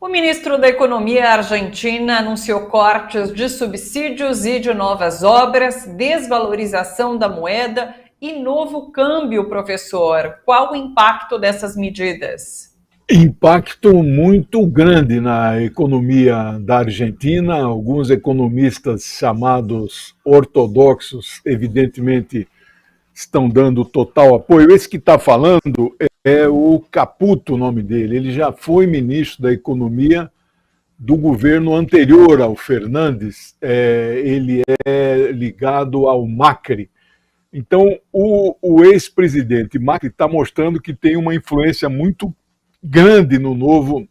O ministro da Economia argentina anunciou cortes de subsídios e de novas obras, desvalorização da moeda e novo câmbio, professor. Qual o impacto dessas medidas? Impacto muito grande na economia da Argentina. Alguns economistas chamados ortodoxos, evidentemente, estão dando total apoio. Esse que está falando é o Caputo, o nome dele. Ele já foi ministro da Economia do governo anterior ao Fernandes. Ele é ligado ao Macri. Então, o ex-presidente Macri está mostrando que tem uma influência muito grande no novo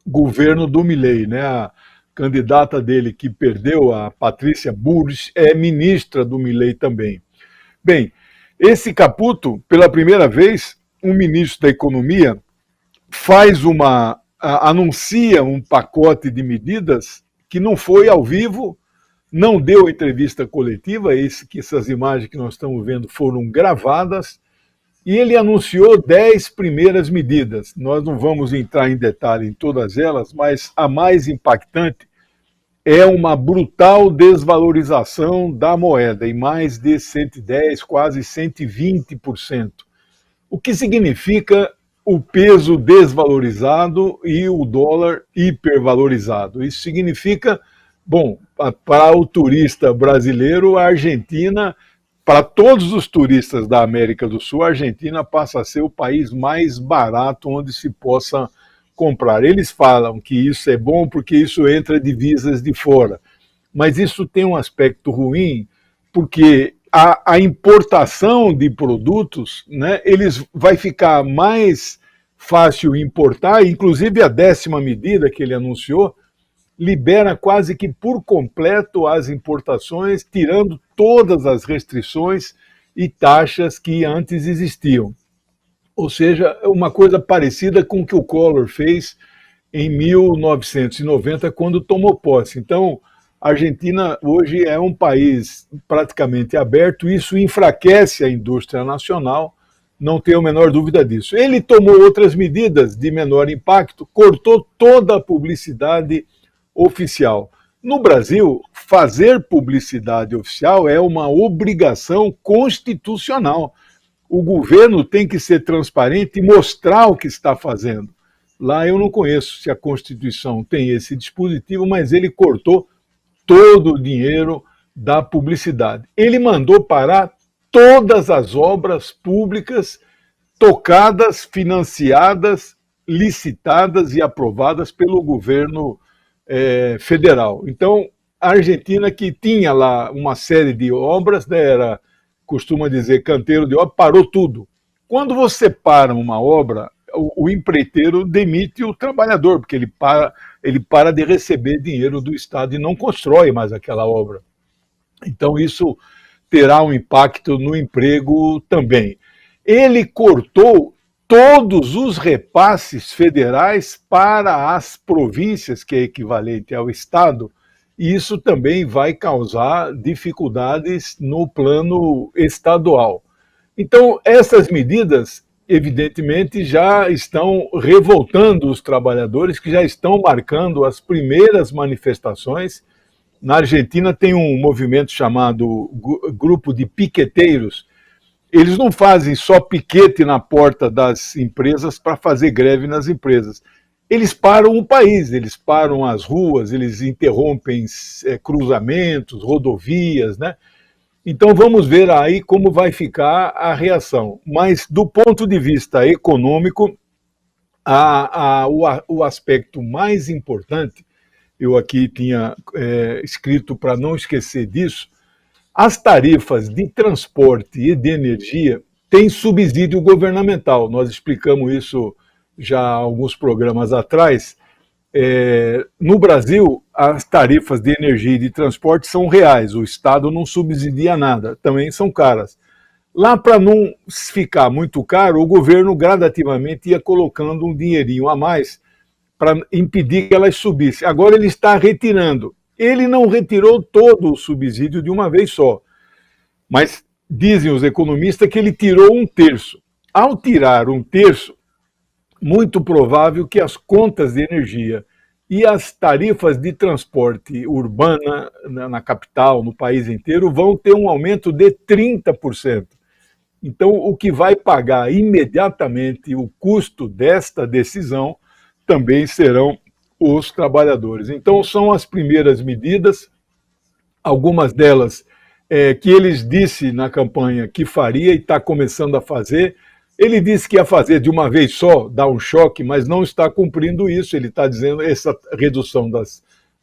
governo do Milei, né? A candidata dele que perdeu, a Patrícia Bullrich, é ministra do Milei também. Bem, esse Caputo, pela primeira vez, um ministro da Economia anuncia um pacote de medidas que não foi ao vivo, não deu entrevista coletiva, essas imagens que nós estamos vendo foram gravadas, e ele anunciou 10 primeiras medidas. Nós não vamos entrar em detalhe em todas elas, mas a mais impactante é uma brutal desvalorização da moeda, em mais de 110%, quase 120%. O que significa o peso desvalorizado e o dólar hipervalorizado. Isso significa, bom, para o turista brasileiro, a Argentina, para todos os turistas da América do Sul, a Argentina passa a ser o país mais barato onde se possa comprar. Eles falam que isso é bom porque isso entra divisas de fora, mas isso tem um aspecto ruim porque a importação de produtos, né, vai ficar mais fácil importar, inclusive a 10ª medida que ele anunciou, libera quase que por completo as importações, tirando todas as restrições e taxas que antes existiam. Ou seja, uma coisa parecida com o que o Collor fez em 1990, quando tomou posse. Então, a Argentina hoje é um país praticamente aberto, isso enfraquece a indústria nacional, não tenho a menor dúvida disso. Ele tomou outras medidas de menor impacto, cortou toda a publicidade oficial. No Brasil, fazer publicidade oficial é uma obrigação constitucional. O governo tem que ser transparente e mostrar o que está fazendo. Lá eu não conheço se a Constituição tem esse dispositivo, mas ele cortou todo o dinheiro da publicidade. Ele mandou parar todas as obras públicas tocadas, financiadas, licitadas e aprovadas pelo governo federal. Então, a Argentina, que tinha lá uma série de obras, né, costuma dizer canteiro de obra, parou tudo. Quando você para uma obra, o empreiteiro demite o trabalhador, porque ele para de receber dinheiro do Estado e não constrói mais aquela obra. Então, isso terá um impacto no emprego também. Ele cortou todos os repasses federais para as províncias, que é equivalente ao Estado, e isso também vai causar dificuldades no plano estadual. Então, essas medidas, evidentemente, já estão revoltando os trabalhadores, que já estão marcando as primeiras manifestações. Na Argentina tem um movimento chamado Grupo de Piqueteiros. Eles não fazem só piquete na porta das empresas para fazer greve nas empresas. Eles param o país, eles param as ruas, eles interrompem cruzamentos, rodovias, né? Então vamos ver aí como vai ficar a reação. Mas do ponto de vista econômico, o aspecto mais importante, eu aqui tinha escrito para não esquecer disso, as tarifas de transporte e de energia têm subsídio governamental. Nós explicamos isso já há alguns programas atrás. No Brasil, as tarifas de energia e de transporte são reais, o Estado não subsidia nada, também são caras. Lá, para não ficar muito caro, o governo gradativamente ia colocando um dinheirinho a mais para impedir que elas subissem. Agora ele está retirando. Ele não retirou todo o subsídio de uma vez só, mas dizem os economistas que ele tirou 1/3. Ao tirar 1/3, muito provável que as contas de energia e as tarifas de transporte urbana na capital, no país inteiro, vão ter um aumento de 30%. Então, o que vai pagar imediatamente o custo desta decisão também serão os trabalhadores. Então, são as primeiras medidas, algumas delas que eles disse na campanha que faria e está começando a fazer. Ele disse que ia fazer de uma vez só, dar um choque, mas não está cumprindo isso. Ele está dizendo essa redução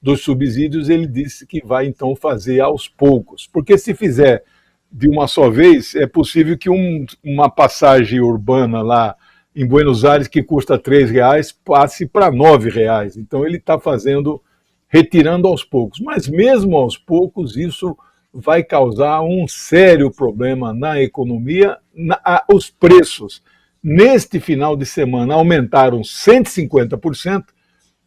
dos subsídios, ele disse que vai então fazer aos poucos. Porque se fizer de uma só vez, é possível que uma passagem urbana lá em Buenos Aires, que custa R$3, passe para R$9. Então ele está retirando aos poucos. Mas mesmo aos poucos, isso vai causar um sério problema na economia. Os preços, neste final de semana, aumentaram 150%,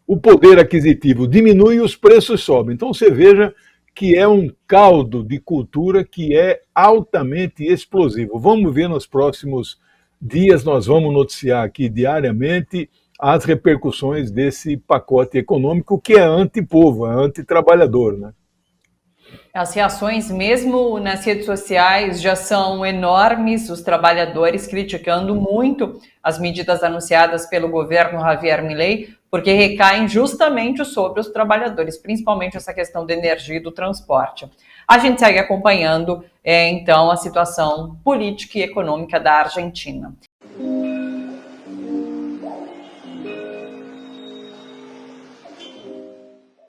o poder aquisitivo diminui e os preços sobem. Então você veja que é um caldo de cultura que é altamente explosivo. Vamos ver nos próximos dias, nós vamos noticiar aqui diariamente as repercussões desse pacote econômico que é anti-povo, é anti-trabalhador, né? As reações, mesmo nas redes sociais, já são enormes, os trabalhadores criticando muito as medidas anunciadas pelo governo Javier Milei, porque recaem justamente sobre os trabalhadores, principalmente essa questão da energia e do transporte. A gente segue acompanhando, então, a situação política e econômica da Argentina.